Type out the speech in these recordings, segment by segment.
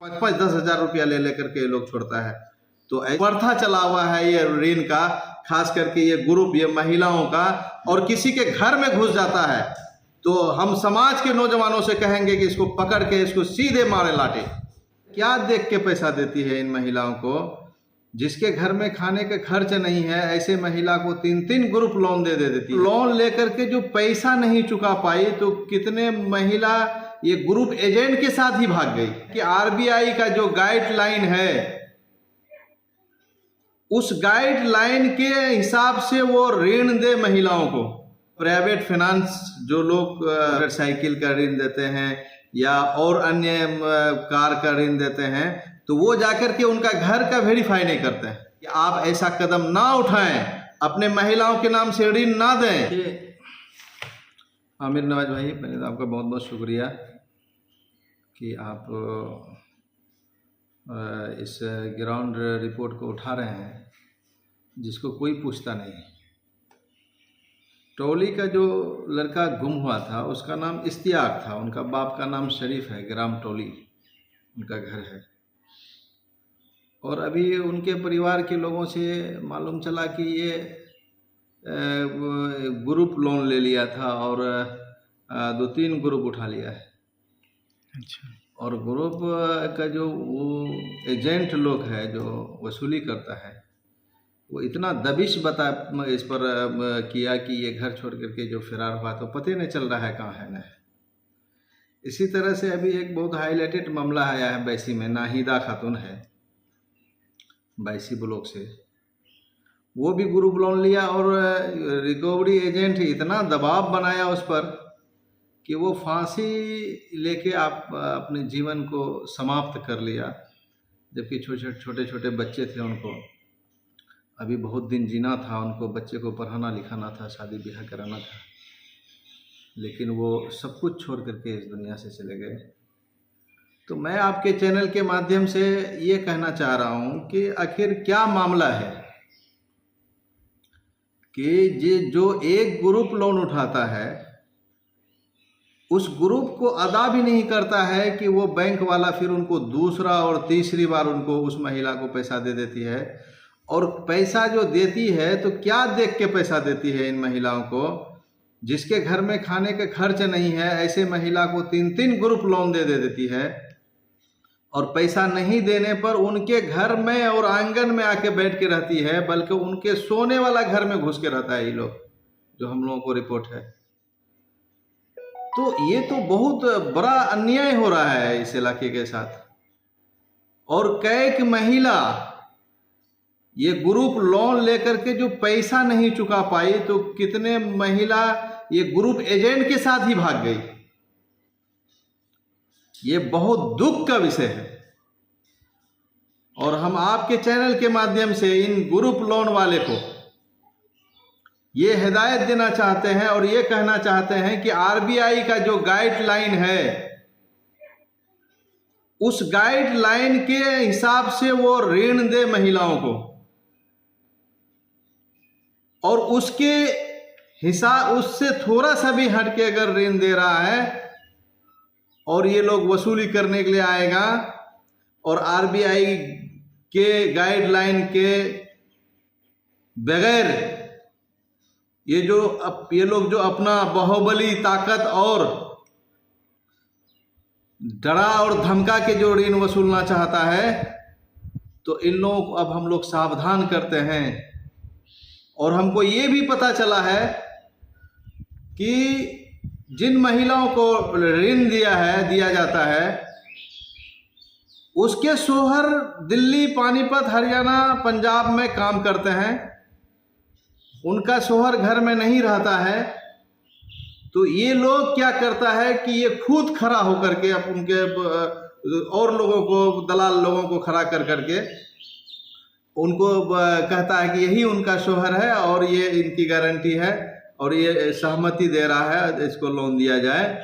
5-5 10,000 रुपया ले लेकर के लोग छोड़ता है। तो प्रथा चला हुआ है ये ऋण का, खास करके ये ग्रुप, ये महिलाओं का, और किसी के घर में घुस जाता है तो हम समाज के नौजवानों से कहेंगे कि इसको पकड़ के इसको सीधे मारे लाटे। क्या देख के पैसा देती है इन महिलाओं को? जिसके घर में खाने का खर्च नहीं है, ऐसे महिला को 3-3 ग्रुप लोन दे देती है। लोन लेकर के जो पैसा नहीं चुका पाई तो कितने महिला ये ग्रुप एजेंट के साथ ही भाग गई। कि आरबीआई का जो गाइडलाइन है, उस गाइडलाइन के हिसाब से वो ऋण दे महिलाओं को। प्राइवेट फाइनेंस जो लोग मोटरसाइकिल का ऋण देते हैं या और अन्य कार का ऋण देते हैं, तो वो जाकर के उनका घर का वेरीफाई नहीं करते हैं। कि आप ऐसा कदम ना उठाएं, अपने महिलाओं के नाम से ऋण ना दें। आमिर नवाज भाई, पहले तो आपका बहुत बहुत शुक्रिया कि आप इस ग्राउंड रिपोर्ट को उठा रहे हैं जिसको कोई पूछता नहीं। टोली का जो लड़का गुम हुआ था उसका नाम इश्तियाक था, उनका बाप का नाम शरीफ है, ग्राम टोली उनका घर है। और अभी उनके परिवार के लोगों से मालूम चला कि ये ग्रुप लोन ले लिया था और 2-3 ग्रुप उठा लिया है। अच्छा। और ग्रुप का जो वो एजेंट लोग है जो वसूली करता है, वो इतना दबिश बता इस पर किया कि ये घर छोड़ करके जो फरार हुआ तो पता ही नहीं चल रहा है कहाँ है न है। इसी तरह से अभी एक बहुत हाईलाइटेड मामला आया है बैसी में। नाहिदा खातून है बैसी ब्लॉक से, वो भी ग्रुप लोन लिया और रिकवरी एजेंट इतना दबाव बनाया उस पर कि वो फांसी लेके आप अपने जीवन को समाप्त कर लिया। जबकि छोटे छोटे बच्चे थे, उनको अभी बहुत दिन जीना था, उनको बच्चे को पढ़ाना लिखाना था, शादी ब्याह कराना था, लेकिन वो सब कुछ छोड़ करके इस दुनिया से चले गए। तो मैं आपके चैनल के माध्यम से ये कहना चाह रहा हूँ कि आखिर क्या मामला है कि ये जो एक ग्रुप लोन उठाता है उस ग्रुप को अदा भी नहीं करता है कि वो बैंक वाला फिर उनको दूसरा और तीसरी बार उनको उस महिला को पैसा दे देती है। और पैसा जो देती है तो क्या देख के पैसा देती है इन महिलाओं को? जिसके घर में खाने का खर्च नहीं है, ऐसे महिला को 3-3 ग्रुप लोन दे देती है। और पैसा नहीं देने पर उनके घर में और आंगन में आके बैठ के रहती है, बल्कि उनके सोने वाला घर में घुस के रहता है ये लोग, जो हम लोगों को रिपोर्ट है। तो ये तो बहुत बड़ा अन्याय हो रहा है इस इलाके के साथ। और कई महिला ये ग्रुप लोन लेकर के जो पैसा नहीं चुका पाई तो कितने महिला ये ग्रुप एजेंट के साथ ही भाग गई। ये बहुत दुख का विषय है। और हम आपके चैनल के माध्यम से इन ग्रुप लोन वाले को ये हिदायत देना चाहते हैं और ये कहना चाहते हैं कि आरबीआई का जो गाइडलाइन है, उस गाइडलाइन के हिसाब से वो ऋण दे महिलाओं को, और उसके हिसाब उससे थोड़ा सा भी हट के अगर ऋण दे रहा है और ये लोग वसूली करने के लिए आएगा और आरबीआई के गाइडलाइन के बगैर ये लोग जो अपना बाहुबली ताकत और डरा और धमका के जो ऋण वसूलना चाहता है, तो इन लोगों को अब हम लोग सावधान करते हैं। और हमको ये भी पता चला है कि जिन महिलाओं को ऋण दिया जाता है, उसके शोहर दिल्ली, पानीपत, हरियाणा, पंजाब में काम करते हैं। उनका शोहर घर में नहीं रहता है। तो ये लोग क्या करता है कि ये खुद खड़ा होकर के उनके और लोगों को, दलाल लोगों को खड़ा कर करके उनको कहता है कि यही उनका शोहर है और ये इनकी गारंटी है और ये सहमति दे रहा है, इसको लोन दिया जाए।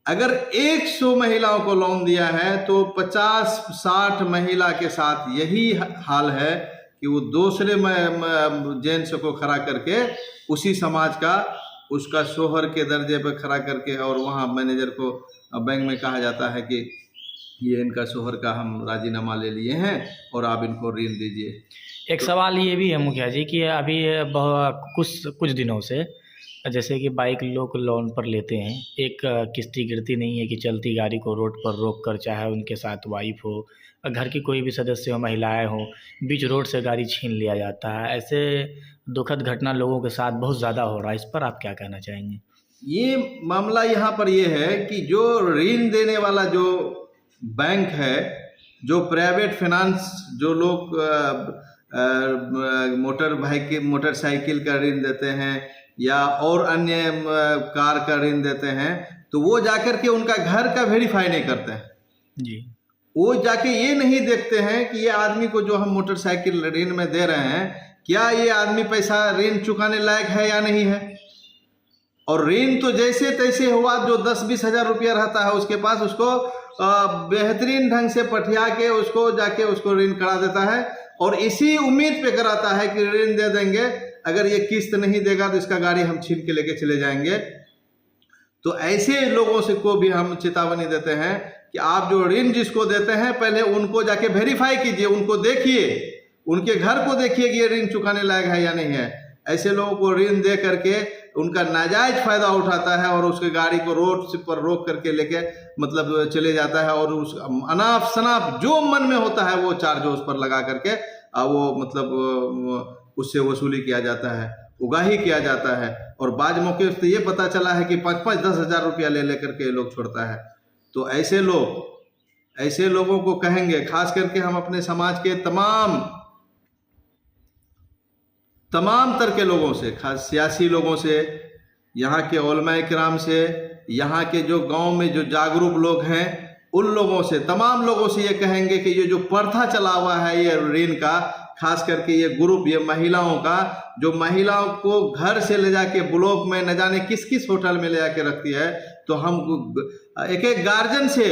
अगर 100 महिलाओं को लोन दिया है तो 50-60 महिला के साथ यही हाल है कि वो दूसरे जेंट्स को खड़ा करके उसी समाज का, उसका शोहर के दर्जे पर खड़ा करके, और वहाँ मैनेजर को बैंक में कहा जाता है कि ये इनका शोहर का हम राजीनामा ले लिए हैं और आप इनको ऋण दीजिए। एक सवाल ये भी है मुखिया जी कि अभी कुछ दिनों से जैसे कि बाइक लोग लोन पर लेते हैं, एक किस्ती गिरती नहीं है कि चलती गाड़ी को रोड पर रोक कर, चाहे उनके साथ वाइफ हो, घर की कोई भी सदस्य हो, महिलाएं हो, बीच रोड से गाड़ी छीन लिया जाता है। ऐसे दुखद घटना लोगों के साथ बहुत ज़्यादा हो रहा है, इस पर आप क्या कहना चाहेंगे? ये मामला यहाँ पर ये है कि जो ऋण देने वाला जो बैंक है, जो प्राइवेट फाइनेंस जो लोग मोटरसाइकिल का ऋण देते हैं या और अन्य कार का ऋण देते हैं, तो वो जाकर के उनका घर का वेरीफाई नहीं करते हैं जी। वो जाके ये नहीं देखते हैं कि ये आदमी को जो हम मोटरसाइकिल ऋण में दे रहे हैं, क्या ये आदमी पैसा ऋण चुकाने लायक है या नहीं है। और ऋण तो जैसे तैसे हुआ, जो 10-20 हज़ार रुपया रहता है उसके पास, उसको बेहतरीन ढंग से पठिया के उसको जाके उसको ऋण करा देता है और इसी उम्मीद पे कराता है कि ऋण दे देंगे, अगर ये किस्त नहीं देगा तो इसका गाड़ी हम छीन के लेके चले जाएंगे। तो ऐसे लोगों से को भी हम चेतावनी देते हैं कि आप जो ऋण जिसको देते हैं, पहले उनको जाके वेरीफाई कीजिए, उनको देखिए, उनके घर को देखिए कि ये ऋण चुकाने लायक है या नहीं है। ऐसे लोगों को ऋण दे करके उनका नाजायज फायदा उठाता है और उसके गाड़ी को रोड पर रोक करके लेके मतलब चले जाता है और उस अनाप शनाप जो मन में होता है वो चार्ज उस पर लगा करके वो मतलब उससे वसूली किया जाता है, उगाही किया जाता है। और बाद मौके से ये पता चला है कि 5-10 हज़ार रुपया ले लेकर के लोग छोड़ता है। तो ऐसे लोगों को कहेंगे, खास करके हम अपने समाज के तमाम तरह के लोगों से, खास सियासी लोगों से, यहाँ के उलमाए किराम से, यहाँ के जो गांव में जो जागरूक लोग हैं उन लोगों से, तमाम लोगों से ये कहेंगे कि ये जो प्रथा चला हुआ है ये ऋण का, खास करके ये ग्रुप, ये महिलाओं का, जो महिलाओं को घर से ले जाके ब्लॉक में न जाने किस किस होटल में ले जाके रखती है, तो हम एक गार्जियन से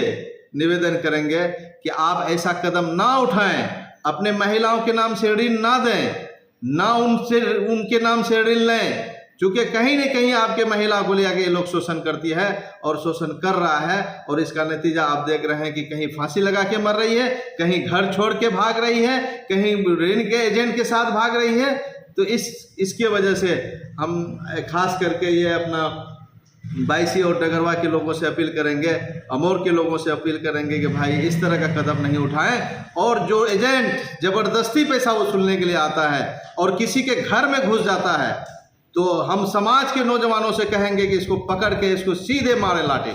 निवेदन करेंगे कि आप ऐसा कदम ना उठाएं, अपने महिलाओं के नाम से ऋण ना दें, ना उनके नाम से ऋण लें, क्योंकि कहीं न कहीं आपके महिला को ले आके ये लोग शोषण करती है और शोषण कर रहा है। और इसका नतीजा आप देख रहे हैं कि कहीं फांसी लगा के मर रही है, कहीं घर छोड़ के भाग रही है, कहीं ऋण के एजेंट के साथ भाग रही है। तो इसके वजह से हम खास करके ये अपना बायसी और डगरवा के लोगों से अपील करेंगे, अमोर के लोगों से अपील करेंगे कि भाई इस तरह का कदम नहीं उठाएं। और जो एजेंट ज़बरदस्ती पैसा वसूलने के लिए आता है और किसी के घर में घुस जाता है, तो हम समाज के नौजवानों से कहेंगे कि इसको पकड़ के इसको सीधे मारे लाटे।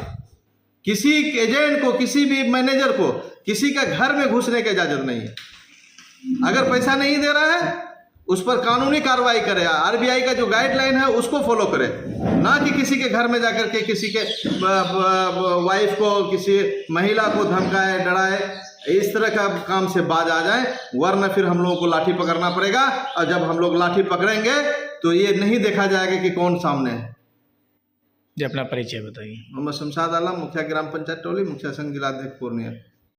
किसी एजेंट को, किसी भी मैनेजर को किसी का घर में घुसने की इजाज़त नहीं है। अगर पैसा नहीं दे रहा है उस पर कानूनी कार्रवाई करे, आरबीआई का जो गाइडलाइन है उसको फॉलो करे, ना कि किसी के घर में जाकर के किसी के वाइफ को, किसी महिला को धमकाए, डराए। इस तरह का काम से बाज आ जाए, वरना फिर हम लोगों को लाठी पकड़ना पड़ेगा। और जब हम लोग लाठी पकड़ेंगे तो ये नहीं देखा जाएगा कि कौन सामने है। जी, अपना परिचय बताइए। मोहम्मद शमशाद आलम, मुखिया ग्राम पंचायत टोली, मुखिया संघ जिला अध्यक्ष पूर्णिया।